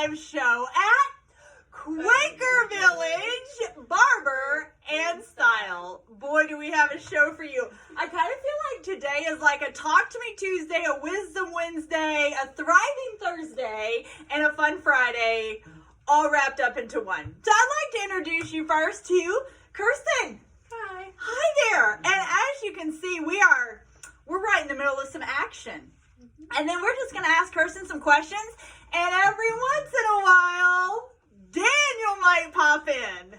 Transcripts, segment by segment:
live show at Quaker Village Barber and Style. Boy, do we have a show for you. I kind of feel like today is like a Talk to Me Tuesday, a Wisdom Wednesday, a Thriving Thursday, and a Fun Friday, all wrapped up into one. So I'd like to introduce you first to Kirsten. Hi. Hi there. And as you can see, we're right in the middle of some action. And then we're just going to ask Kirsten some questions. And every once in a while, Daniel might pop in.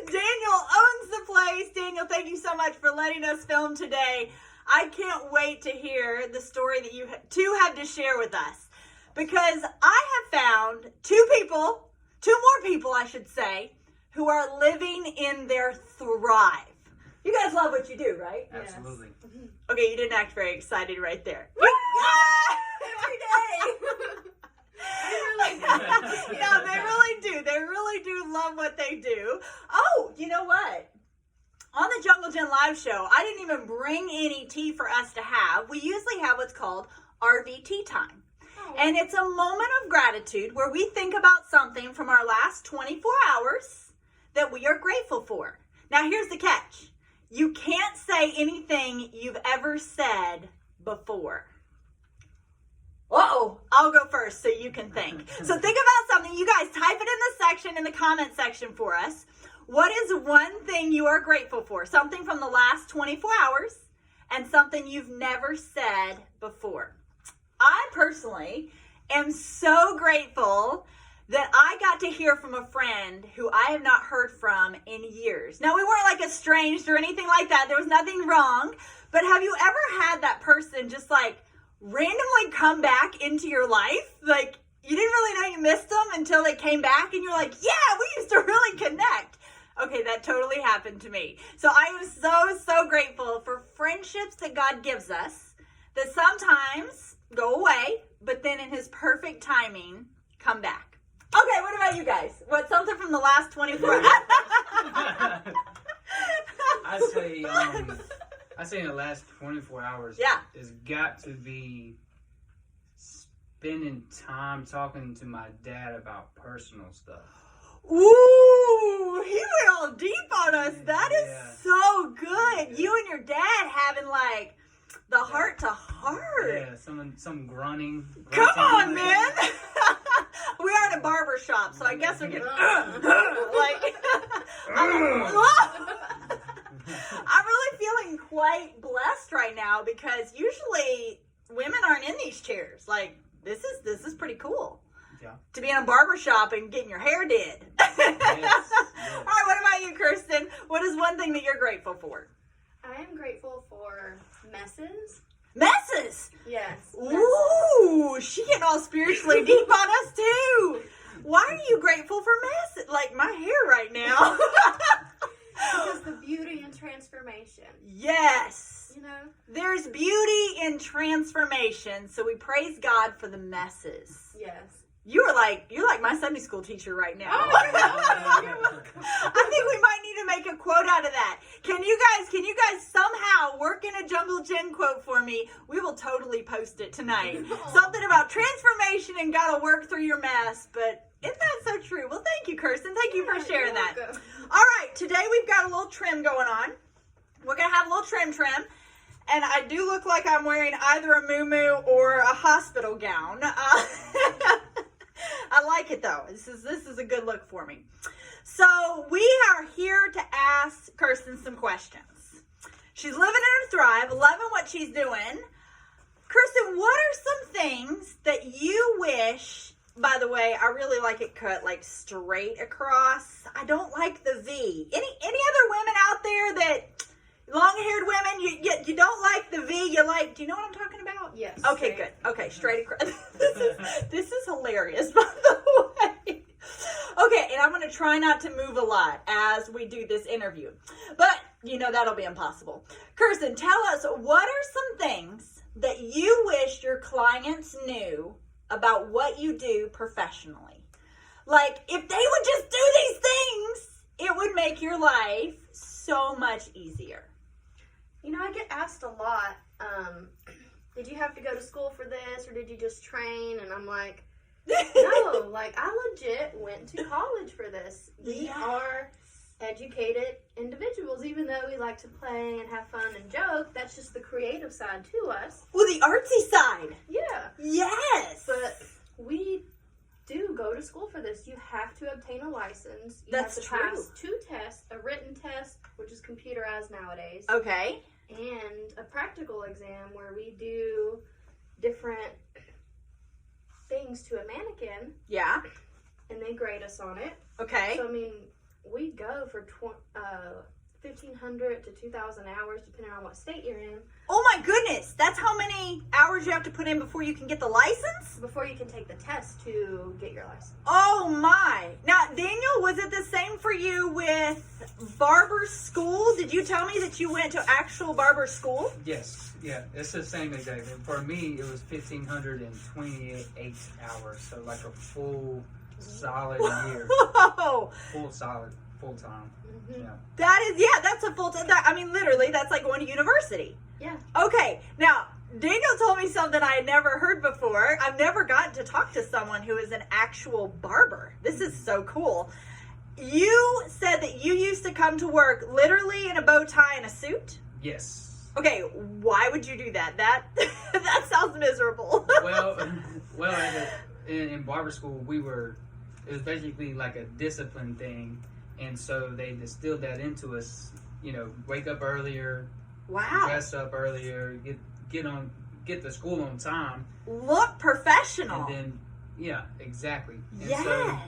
Daniel owns the place. Daniel, thank you so much for letting us film today. I can't wait to hear the story that you two have to share with us. Because I have found two more people, I should say, who are living in their thrive. You guys love what you do, right? Absolutely. Yes. Okay, you didn't act very excited right there. Every day. Yeah, they really do. They really do love what they do. Oh, you know what? On the Jungle Gym live show, I didn't even bring any tea for us to have. We usually have what's called RV tea time. And it's a moment of gratitude where we think about something from our last 24 hours that we are grateful for. Now, here's the catch. You can't say anything you've ever said before. Uh-oh, I'll go first so you can think. So think about something. You guys type it in the comment section for us. What is one thing you are grateful for? Something from the last 24 hours and something you've never said before. I personally am so grateful that I got to hear from a friend who I have not heard from in years. Now, we weren't like estranged or anything like that. There was nothing wrong. But have you ever had that person just like randomly come back into your life? Like you didn't really know you missed them until they came back and you're like, yeah, we used to really connect. Okay, that totally happened to me. So I am so grateful for friendships that God gives us that sometimes go away, but then in his perfect timing, come back. Okay, what about you guys? What's something from the last 24 hours? I say in the last 24 hours, Yeah. it's got to be spending time talking to my dad about personal stuff. Ooh, he went all deep on us. That is Yeah. so good. Yeah. You and your dad having like the heart to heart. Yeah, some grunting. Come on, man. We are in a barber shop, so I guess we can like. I'm really feeling quite blessed right now because usually women aren't in these chairs. Like this is pretty cool. Yeah. To be in a barber shop and getting your hair did. Yes. All right, what about you, Kirsten? What is one thing that you're grateful for? I am grateful for messes. Messes. Yes. Ooh, she getting all spiritually deep on us too. Why are you grateful for messes? Like my hair right now. Because the beauty and transformation. Yes. You know? There's beauty in transformation, so we praise God for the messes. Yes. You're like my Sunday school teacher right now. Oh, you're welcome. I think we might need to make a quote out of that. Can you guys somehow work in a Jungle Gym quote for me? We will totally post it tonight. Something about transformation and gotta work through your mess, but isn't that so true? Well, thank you, Kirsten. Thank you for sharing that. Welcome. All right, today we've got a little trim going on. We're gonna have a little trim. And I do look like I'm wearing either a muumuu or a hospital gown. I like it though. This is a good look for me. So we are here to ask Kirsten some questions. She's living in her thrive, loving what she's doing. Kirsten, what are some things that you wish, by the way, I really like it cut like straight across. I don't like the V. Any other women out there that long-haired women, you don't like the V, you like, do you know what I'm talking about? Yes. Okay, good. Okay, straight across. This is hilarious, by the way. Okay, and I'm going to try not to move a lot as we do this interview. But, that'll be impossible. Kirsten, tell us, what are some things that you wish your clients knew about what you do professionally? Like, if they would just do these things, it would make your life so much easier. I get asked a lot, did you have to go to school for this or did you just train? And I'm like, no, like I legit went to college for this. We Yes. are educated individuals, even though we like to play and have fun and joke. That's just the creative side to us. Well, the artsy side. Yeah. Yes. But we do go to school for this. You have to obtain a license. You That's have to true. pass 2 tests, a written test, which is computerized nowadays, Okay. and a practical exam where we do different things to a mannequin, Yeah. and they grade us on it. Okay. So, I mean, we go for 1,500 to 2,000 hours, depending on what state you're in, Oh my goodness. That's how many hours you have to put in before you can get the license? before you can take the test to get your license. Oh my. Now, Daniel, was it the same for you with Barber School? Did you tell me that you went to actual Barber School? Yes, yeah, it's the same exact thing. For me, it was 1,528 hours, so like a full solid year, Whoa. full solid, full time. Mm-hmm. Yeah. That is, yeah, that's a full time. I mean, literally, that's like going to university. Yeah. Okay, now, Daniel told me something I had never heard before. I've never gotten to talk to someone who is an actual barber. This is so cool. You said that you used to come to work literally in a bow tie and a suit? Yes. Okay, why would you do that? That that sounds miserable. Well, in barber school, it was basically like a discipline thing, and so they distilled that into us. You know, wake up earlier, Wow. dress up earlier, get to school on time, Look professional. and then yeah, exactly. And Yes. so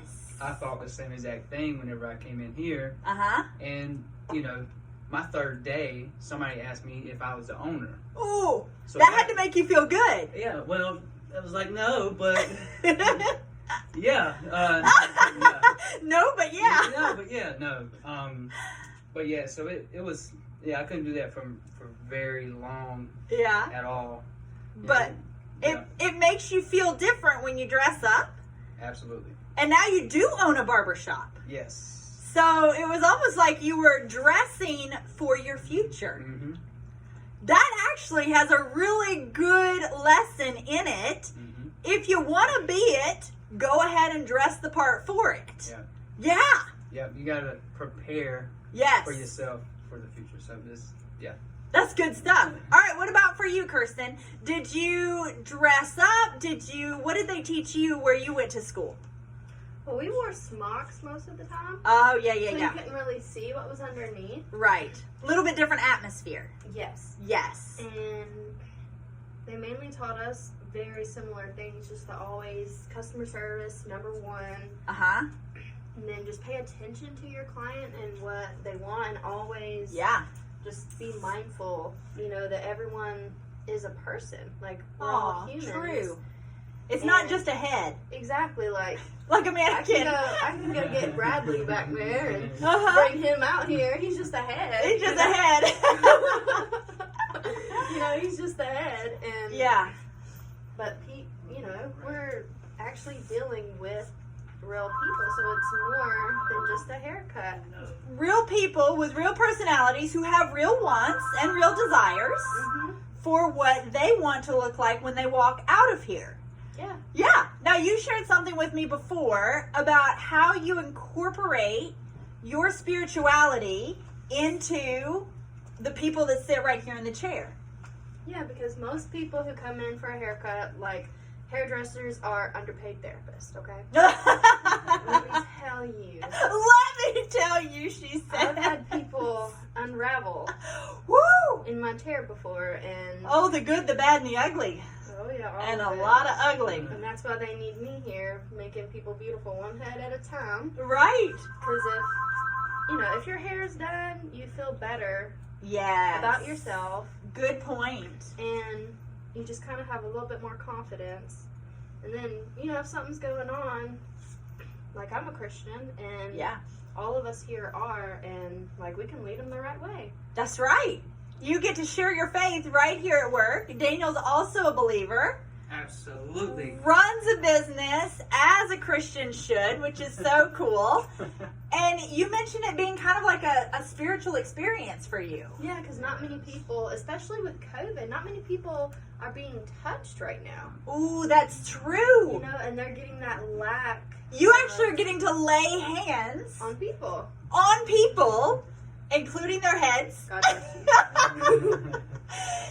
I thought the same exact thing whenever I came in here, Uh-huh. and you know, my third day, somebody asked me if I was the owner. Ooh, So that had to make you feel good. Yeah, well, I was like, no, but No, yeah, but yeah. no, but yeah, no. But yeah, so it was, yeah, I couldn't do that for very long Yeah. at all. But yeah, it makes you feel different when you dress up. absolutely. And now you do own a barber shop. Yes. So it was almost like you were dressing for your future. Mm-hmm. That actually has a really good lesson in it. Mm-hmm. If you want to be it, go ahead and dress the part for it. Yeah. Yeah. Yeah, you gotta prepare Yes. for yourself for the future. So this, yeah. That's good stuff. All right, what about for you, Kirsten? Did you dress up? What did they teach you where you went to school? Well, we wore smocks most of the time. Oh, yeah, So yeah. you couldn't really see what was underneath. Right. A little bit different atmosphere. Yes. Yes. And they mainly taught us very similar things, just to always customer service, number one, Uh-huh. and then just pay attention to your client and what they want, and always Yeah. just be mindful, that everyone is a person. Like, we're Aw, all humans. true. It's not And- just a head. Exactly, like, Like a I mannequin. can go get Bradley back there and Uh-huh. bring him out here. He's just a head. It's just a head. He's just a head. And Yeah. But we're actually dealing with real people, so it's more than just a haircut. Real people with real personalities who have real wants and real desires Mm-hmm. for what they want to look like when they walk out of here. Yeah. Yeah. Now, you shared something with me before about how you incorporate your spirituality into the people that sit right here in the chair. Yeah, because most people who come in for a haircut, like hairdressers, are underpaid therapists, okay? Let me tell you. Let me tell you, she said. I've had people unravel Woo! in my chair before, and Oh, the good, the bad, and the ugly. oh yeah, all And of a it. lot of ugly. And that's why they need me here, making people beautiful one head at a time. Right. Because if your hair is done, you feel better Yes. about yourself, Good point. and you just kind of have a little bit more confidence. And then, if something's going on, like, I'm a Christian, and Yeah. all of us here are, and like, we can lead them the right way. That's right. You get to share your faith right here at work. Daniel's also a believer. Absolutely. runs a business as a Christian should, which is so cool. And you mentioned it being kind of like a spiritual experience for you. Yeah, because not many people, especially with COVID, not many people are being touched right now. Ooh, that's true. You know, and they're getting that lack. You actually are getting to lay hands On people. on people, including their heads. God bless you.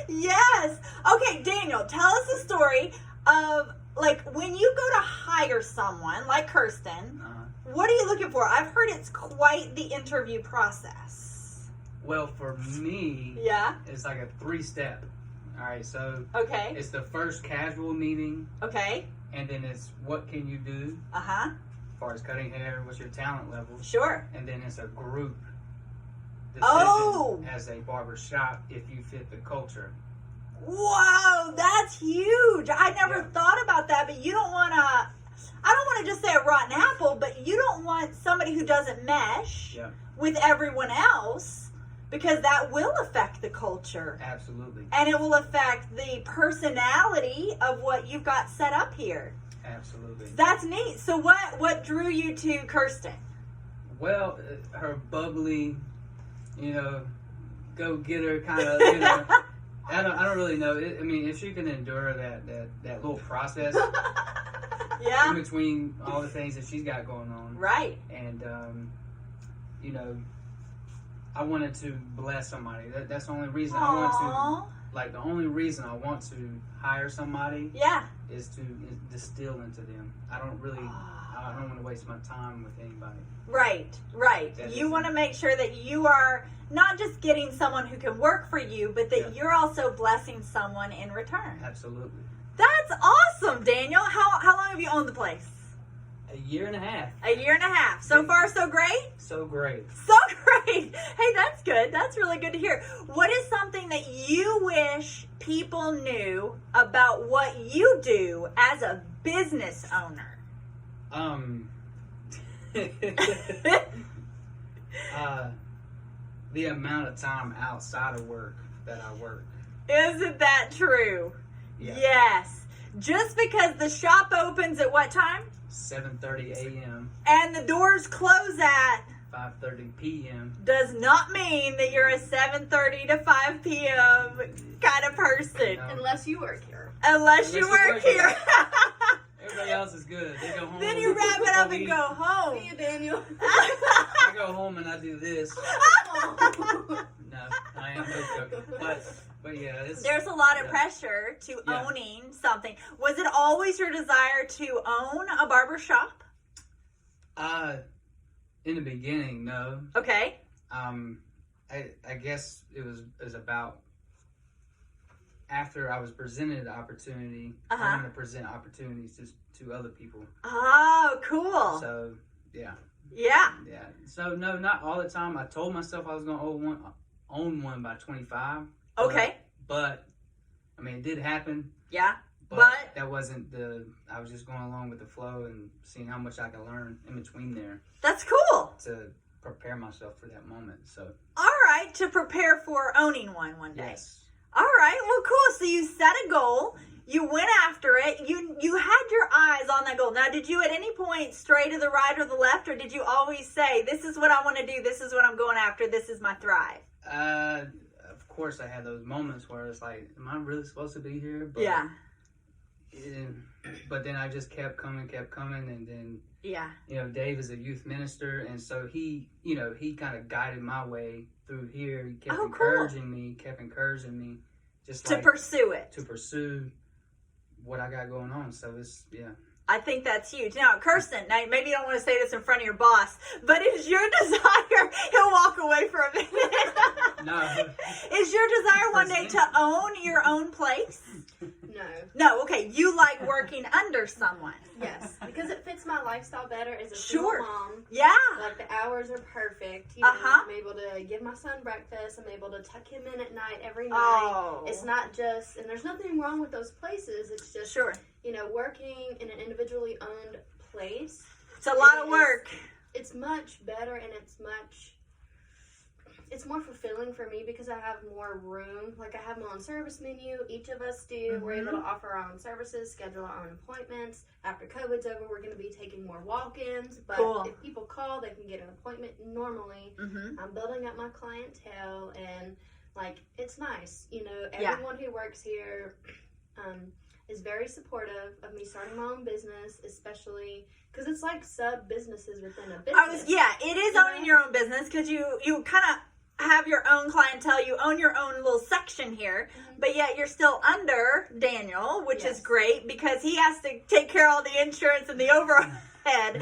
Yes. Okay, Daniel, tell us a story of, like, when you go to hire someone, like Kirsten, what are you looking for? I've heard it's quite the interview process. Well, for me, Yeah. it's like a 3-step. All right, so Okay. it's the first casual meeting, Okay. and then it's what can you do Uh-huh. as far as cutting hair, what's your talent level, Sure. and then it's a group decision Oh. as a barber shop if you fit the culture. Whoa, that's huge. I never Yeah. thought about that, but you don't want to, I don't want to just say a rotten apple, but you don't want somebody who doesn't mesh Yeah. with everyone else, because that will affect the culture. Absolutely. And it will affect the personality of what you've got set up here. Absolutely. That's neat. So what drew you to Kirsten? Well, her bubbly, go get her kind of, I don't really know. I mean, if she can endure that little process Yeah. in between all the things that she's got going on, Right. and I wanted to bless somebody. That's the only reason I want Aww. to. Like, the only reason I want to hire somebody Yeah. is to distill into them. I don't want to waste my time with anybody. Right. That You is want to it. make sure that you are not just getting someone who can work for you, but that Yeah. you're also blessing someone in return. Absolutely. That's awesome, Daniel. How long have you owned the place? A year and a half. A year and a half. So far, so great? So great. So great. Hey, that's good. That's really good to hear. What is something that you wish people knew about what you do as a business owner? The amount of time outside of work that I work. Isn't that true? Yeah. Yes. Just because the shop opens at what time? 7:30 a.m., And the doors close at 5:30 p.m. does not mean that you're a 7:30 to 5 p.m. kind of person. No. Unless you work here. Unless you work here. Everybody else is good. They go home. Then you wrap it up and go See home. you, Daniel. I go home and I do this. No, I am just joking. But yeah, it's There's a lot of Yeah. pressure to Yeah. owning something. Was it always your desire to own a barber shop? in the beginning, no. Okay. I guess it was about after I was presented the opportunity. Uh-huh. I'm going to present opportunities to other people. Oh, cool. So yeah. Yeah. So no, not all the time. I told myself I was going to own one by 25. Okay. But I mean, it did happen. Yeah. But But- that wasn't I was just going along with the flow and seeing how much I could learn in between there That's cool. to prepare myself for that moment. So All right. To prepare for owning one day. yes. All right. Well, cool. So you set a goal. You went after it. You had your eyes on that goal. Now, did you at any point stray to the right or the left, or did you always say, "This is what I want to do. This is what I'm going after. This is my thrive"? Of course, I had those moments where it's like, am I really supposed to be here? But, Yeah. But then I just kept coming, and then Yeah. Dave is a youth minister, and so he kind of guided my way through here. He kept Oh, cool. encouraging me, just To like pursue it. to pursue what I got going on. So it's I think that's huge. Now, Kirsten, now maybe you don't want to say this in front of your boss, but is your desire, he'll walk away for a minute. no. Is your desire one day to own your own place? No. No, okay. You like working under someone. Yes, because it fits my lifestyle better as a Sure. single mom. Yeah. Like the hours are perfect. Uh-huh. I'm able to give my son breakfast. I'm able to tuck him in at night every night. Oh. It's not just, and there's nothing wrong with those places. It's just, Sure. working in an individually owned place. It's a lot of work. It's much better and it's more fulfilling for me because I have more room. Like, I have my own service menu. Each of us do. We're able to offer our own services, schedule our own appointments. After COVID's over, we're going to be taking more walk-ins. But if people call, they can get an appointment normally. I'm building up my clientele, and, like, it's nice. You know, everyone who works here is very supportive of me starting my own business, especially because it's like sub-businesses within a business. It is owning your own business because you kind of have your own clientele. You own your own little section here, but yet you're still under Daniel, which is great because he has to take care of all the insurance and the overhead.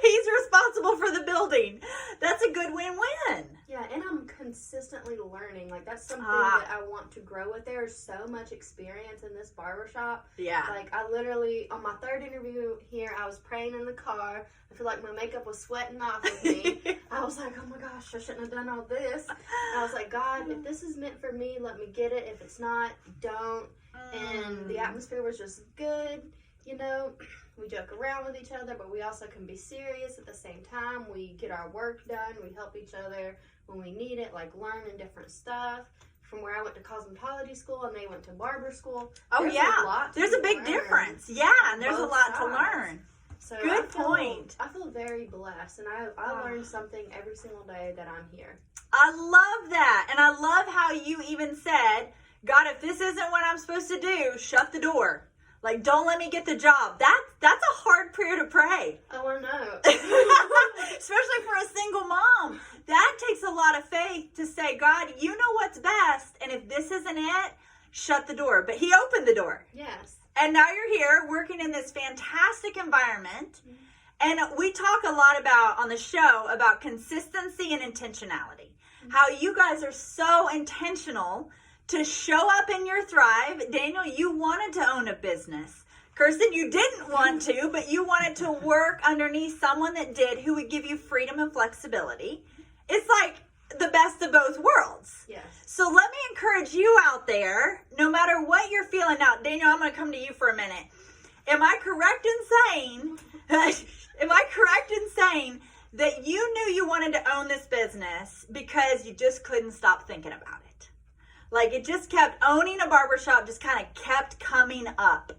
He's responsible for the building. That's a good win-win. Yeah, and I'm consistently learning. Like, that's something that I want to grow with. There's so much experience in this barbershop. Yeah. Like, I literally, on my third interview here, I was praying in the car. I feel like my makeup was sweating off of me. I was like, oh my gosh, I shouldn't have done all this. And I was like, God, if this is meant for me, let me get it. If it's not, don't. And the atmosphere was just good, you know. We joke around with each other, but we also can be serious at the same time. We get our work done. We help each other when we need it, like learning different stuff. From where I went to cosmetology school and they went to barber school. There's a big difference. Yeah, and there's a lot to learn. So good point. I feel very blessed, and I learn something every single day that I'm here. I love that, and I love how you even said, God, if this isn't what I'm supposed to do, shut the door. Like, don't let me get the job. That's a hard prayer to pray. Oh, I know. Especially for a single mom. That takes a lot of faith to say, God, you know what's best. And if this isn't it, shut the door. But he opened the door. Yes. And now you're here working in this fantastic environment. And we talk a lot on the show about consistency and intentionality. How you guys are so intentional to show up in your thrive. Daniel, you wanted to own a business. Kirsten, you didn't want to, but you wanted to work underneath someone that did, who would give you freedom and flexibility. It's like the best of both worlds. Yes. So let me encourage you out there, no matter what you're feeling. Now, Daniel, I'm going to come to you for a minute. Am I correct in saying that you knew you wanted to own this business because you just couldn't stop thinking about it? Like, it just kept, owning a barbershop just kind of kept coming up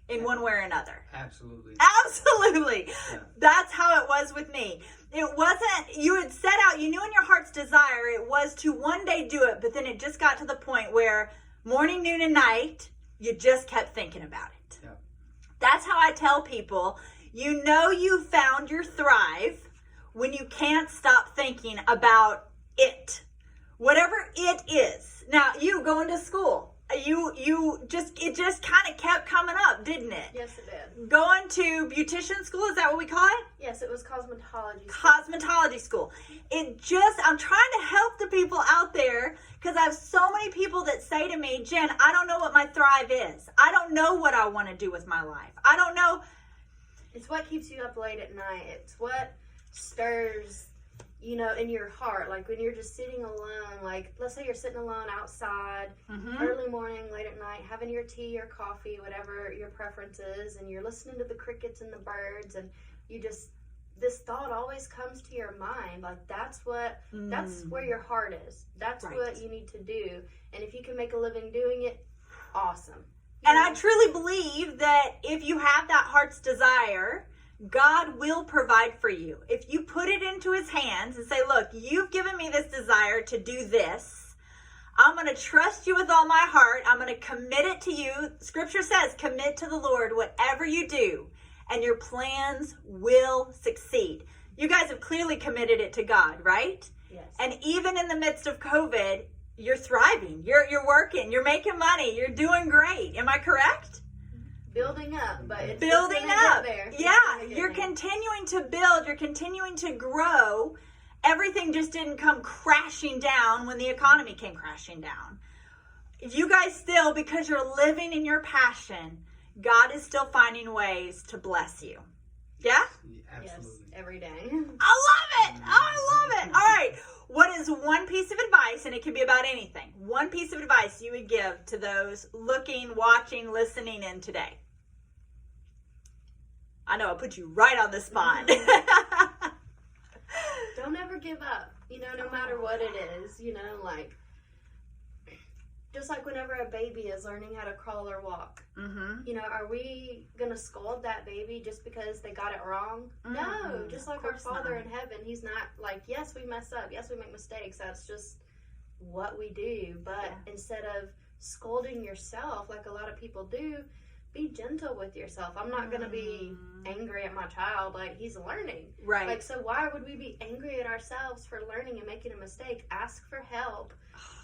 in one way or another. Absolutely. Yeah. That's how it was with me. It wasn't, you had set out, you knew in your heart's desire it was to one day do it, but then it just got to the point where morning, noon, and night, you just kept thinking about it. Yeah. That's how I tell people, you know you found your thrive when you can't stop thinking about it. Whatever it is. Now, you going to school, it just kind of kept coming up, didn't it? Yes, it did. Going to beautician school, is that what we call it? Yes, it was cosmetology. Cosmetology school. I'm trying to help the people out there because I have so many people that say to me, Jen, I don't know what my thrive is. I don't know what I want to do with my life. I don't know. It's what keeps you up late at night. It's what stirs, in your heart. Like, when you're just sitting alone, like, let's say you're sitting alone outside, early morning, late at night, having your tea or coffee, whatever your preference is, and you're listening to the crickets and the birds, and this thought always comes to your mind. Like, that's where your heart is. That's what you need to do. And if you can make a living doing it, awesome. And I truly believe that if you have that heart's desire, God will provide for you. If you put it into his hands and say, look, you've given me this desire to do this. I'm going to trust you with all my heart. I'm going to commit it to you. Scripture says, commit to the Lord whatever you do, and your plans will succeed. You guys have clearly committed it to God, right? Yes. And even in the midst of COVID, you're thriving. You're working. You're making money. You're doing great. Am I correct? Building up, but it's building up. There. Yeah, you're continuing to build. You're continuing to grow. Everything just didn't come crashing down when the economy came crashing down. You guys still, because you're living in your passion, God is still finding ways to bless you. Yeah? Absolutely. Yes, every day. I love it. All right. What is one piece of advice, and it can be about anything, one piece of advice you would give to those looking, watching, listening in today? I know I put you right on the spot. Don't ever give up. You know, no matter what it is, you know, like, just like whenever a baby is learning how to crawl or walk, you know, are we going to scold that baby just because they got it wrong? No, just like our Father in heaven, he's not like, yes, we mess up. Yes, we make mistakes. That's just what we do. But instead of scolding yourself like a lot of people do, be gentle with yourself. I'm not going to be angry at my child. Like, he's learning. Right. Like, so why would we be angry at ourselves for learning and making a mistake? Ask for help.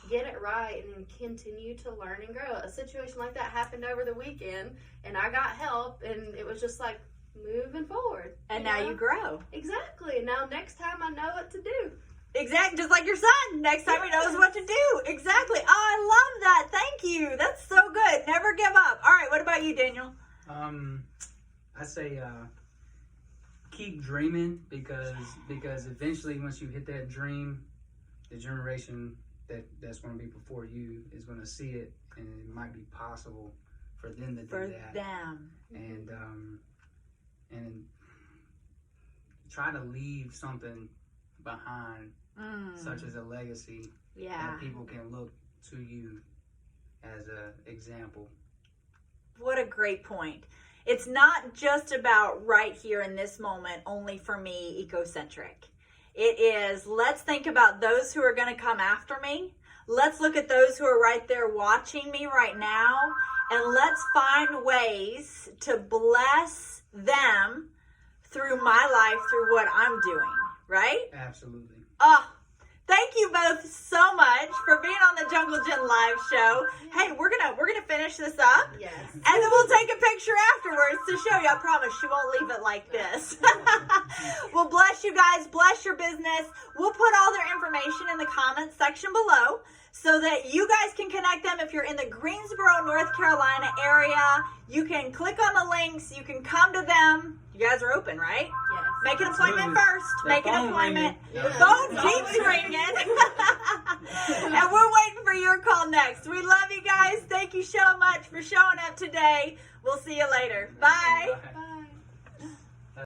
Get it right, and then continue to learn and grow. A situation like that happened over the weekend, and I got help, and it was just like moving forward. And now you grow. Exactly. Now next time I know what to do. Exactly, just like your son. Next time he knows what to do. Exactly. Oh, I love that. Thank you. That's so good. Never give up. All right, what about you, Daniel? I say keep dreaming because eventually once you hit that dream, the generation that's going to be before you is going to see it, and it might be possible for them to do that. And try to leave something behind, such as a legacy that people can look to you as an example. What a great point. It's not just about right here in this moment, only for me, egocentric. It is, let's think about those who are going to come after me. Let's look at those who are right there watching me right now, and let's find ways to bless them through my life, through what I'm doing, right? Absolutely. Oh, thank you both so much for being on the Jungle Gym live show. Hey, we're gonna finish this up. Yes. And then we'll take a picture afterwards to show you. I promise she won't leave it like this. Well, bless you guys. Bless your business. We'll put all their information in the comments section below so that you guys can connect them. If you're in the Greensboro, North Carolina area, you can click on the links. You can come to them. You guys are open, right? Yes. Make an appointment first. Make an appointment. Phone keeps ringing. And we're waiting for your call next. We love you guys. Thank you so much for showing up today. We'll see you later. Bye.